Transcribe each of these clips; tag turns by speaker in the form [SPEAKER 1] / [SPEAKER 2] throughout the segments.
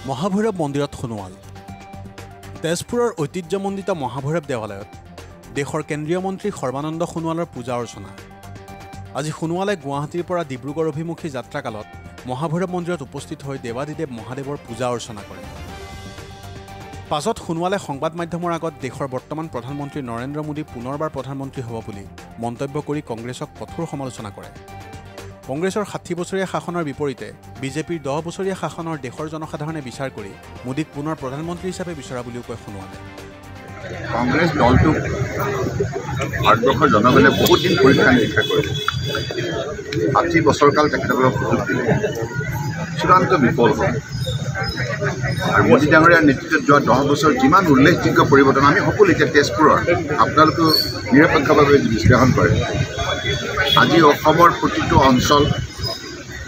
[SPEAKER 1] মহাভৈৰৱ মন্দিৰত সোণোৱাল। তেজপুৰৰ ঐতিহ্যমণ্ডিত মহাভৈৰৱ দেৱালয়ত দেশৰ কেন্দ্ৰীয় মন্ত্ৰী সৰ্বানন্দ সোণোৱালৰ পূজা অৰ্চনা। আজি সোণোৱালে গুৱাহাটীৰ পৰা ডিব্ৰুগড় অভিমুখী যাত্ৰাকালত মহাভৈৰৱ মন্দিৰত উপস্থিত হৈ দেৱাদিদেৱ মহাদেৱৰ পূজা অৰ্চনা কৰে। পাছত সোণোৱালে সংবাদ মাধ্যমৰ আগত দেশৰ বৰ্তমান প্ৰধানমন্ত্ৰী নৰেন্দ্ৰ মোদী পুনৰবাৰ প্ৰধানমন্ত্ৰী হ'ব বুলি মন্তব্য কৰি কংগ্ৰেছক কঠোৰ সমালোচনা কৰে। কংগ্ৰেছৰ 60 বছৰীয়া শাসনৰ বিপৰীতে বিজেপিৰ 10 বছৰীয়া শাসনৰ দেশৰ জনসাধাৰণে বিচাৰ কৰি মোদীক পুনৰ প্ৰধানমন্ত্ৰী হিচাপে বিচৰা বুলিও কয় সোণোৱালে।
[SPEAKER 2] কংগ্ৰেছ দলটোক ভাৰতবৰ্ষৰ জনগণে বহুত দিন পৰীক্ষা নিৰীক্ষা কৰিলে। 60 বছৰকাল তেখেতসকলক সুযোগ দিলে, চূড়ান্ত বিফল হ'ল। আৰু মোদী ডাঙৰীয়াৰ নেতৃত্বত যোৱা 10 বছৰ যিমান উল্লেখযোগ্য পৰিৱৰ্তন আমি সকলো এতিয়া তেজপুৰৰ আপোনালোকেও নিৰপেক্ষভাৱে বিশ্লেষণ কৰে। আজি অসমৰ প্ৰতিটো অঞ্চল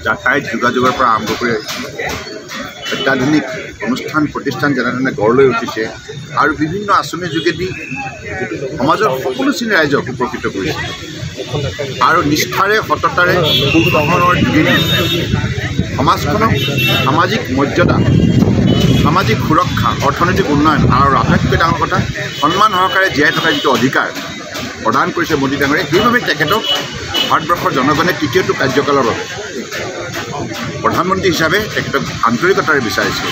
[SPEAKER 2] যাতায়াত যোগাযোগৰ পৰা আৰম্ভ কৰি অত্যাধুনিক অনুষ্ঠান প্ৰতিষ্ঠান যেনেধৰণে গঢ় লৈ উঠিছে আৰু বিভিন্ন আঁচনিৰ যোগেদি সমাজৰ সকলো শ্ৰেণীৰ ৰাইজক উপকৃত কৰিছে আৰু নিষ্ঠাৰে সততাৰে সুশাসনৰ যোগেদি সমাজখনক সামাজিক মৰ্যাদা, সামাজিক সুৰক্ষা, অৰ্থনৈতিক উন্নয়ন আৰু আটাইতকৈ ডাঙৰ কথা সন্মান সহকাৰে জীয়াই থকাৰ যিটো অধিকাৰ প্ৰদান কৰিছে মোদী ডাঙৰীয়াই, সেইবাবে তেখেতক ভাৰতবৰ্ষৰ জনগণে তৃতীয়টো কাৰ্যকালৰ বাবে প্ৰধানমন্ত্ৰী হিচাপে তেখেতক আন্তৰিকতাৰে বিচাৰিছে।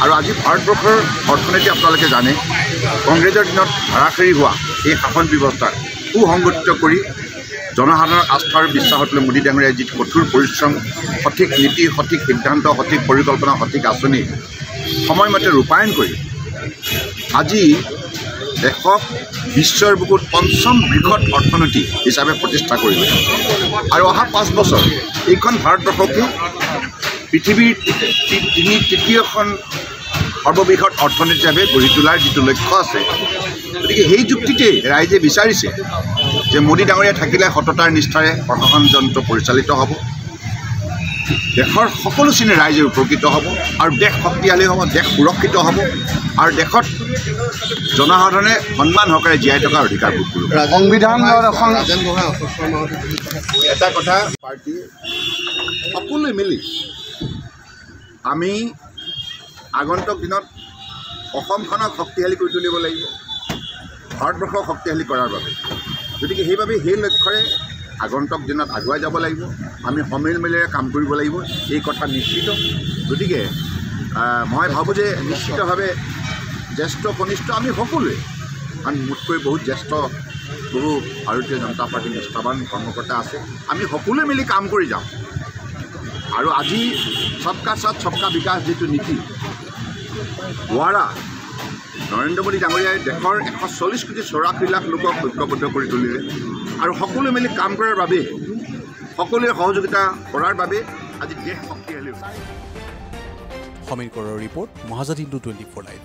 [SPEAKER 2] আৰু আজি ভাৰতবৰ্ষৰ অৰ্থনীতি আপোনালোকে জানে, কংগ্ৰেছৰ দিনত হাৰাশাৰী হোৱা এই শাসন ব্যৱস্থাক সুসংগঠিত কৰি জনসাধাৰণৰ আস্থা আৰু বিশ্বাসত লৈ মোদী ডাঙৰীয়াই যি কঠোৰ পৰিশ্ৰম, সঠিক নীতি, সঠিক সিদ্ধান্ত, সঠিক পৰিকল্পনা, সঠিক আঁচনি সময়মতে ৰূপায়ণ কৰি আজি দেশক বিশ্বৰ বুকুত পঞ্চম বৃহৎ অৰ্থনীতি হিচাপে প্ৰতিষ্ঠা কৰিলে। আৰু অহা 5 বছৰ এইখন ভাৰতবৰ্ষকে পৃথিৱীৰ তৃতীয়খন সৰ্ববৃহৎ অৰ্থনীতি হিচাপে গঢ়ি তোলাৰ যিটো লক্ষ্য আছে, গতিকে সেই যুক্তিতে ৰাইজে বিচাৰিছে যে মোদী ডাঙৰীয়া থাকিলে সততাৰ নিষ্ঠাৰে প্ৰশাসন যন্ত্ৰ পৰিচালিত হ'ব, দেশৰ সকলো শ্ৰেণীৰ ৰাইজে উপকৃত হ'ব আৰু দেশ শক্তিশালী হ'ব, দেশ সুৰক্ষিত হ'ব আৰু দেশত জনসাধাৰণে সন্মান সহকাৰে জীয়াই থকাৰ অধিকাৰ ভোগ কৰিব।
[SPEAKER 3] সংবিধানৰ এখন
[SPEAKER 2] এটা কথা, পাৰ্টি সকলোৱে মিলি আমি আগন্তুক দিনত অসমখনক শক্তিশালী কৰি তুলিব লাগিব, ভাৰতবৰ্ষক শক্তিশালী কৰাৰ বাবে। গতিকে সেইবাবে সেই লক্ষ্যৰে আগন্তুক দিনত আগুৱাই যাব লাগিব, আমি সমিল মিলেৰে কাম কৰিব লাগিব, এই কথা নিশ্চিত। গতিকে মই ভাবোঁ যে নিশ্চিতভাৱে জ্যেষ্ঠ কনিষ্ঠ আমি সকলোৱে, কাৰণ মোতকৈ বহুত জ্যেষ্ঠ বহু ভাৰতীয় জনতা পাৰ্টীৰ নিষ্ঠাৱান কৰ্মকৰ্তা আছে, আমি সকলোৱে মিলি কাম কৰি যাওঁ। আৰু আজি সবকা সাথ সবকা বিকাশ যিটো নীতি দ্বাৰা নৰেন্দ্ৰ মোদী ডাঙৰীয়াই দেশৰ 140 কোটি 84 লাখ লোকক ঐক্যবদ্ধ কৰি তুলিলে আৰু সকলোৱে মিলি কাম কৰাৰ বাবে, সকলোৱে সহযোগিতা কৰাৰ বাবে আজি দেশ শক্তিশালী হৈছে।
[SPEAKER 1] সমীৰ কৰৰ ৰিপৰ্ট, মহাজাতি 24 লাইভ।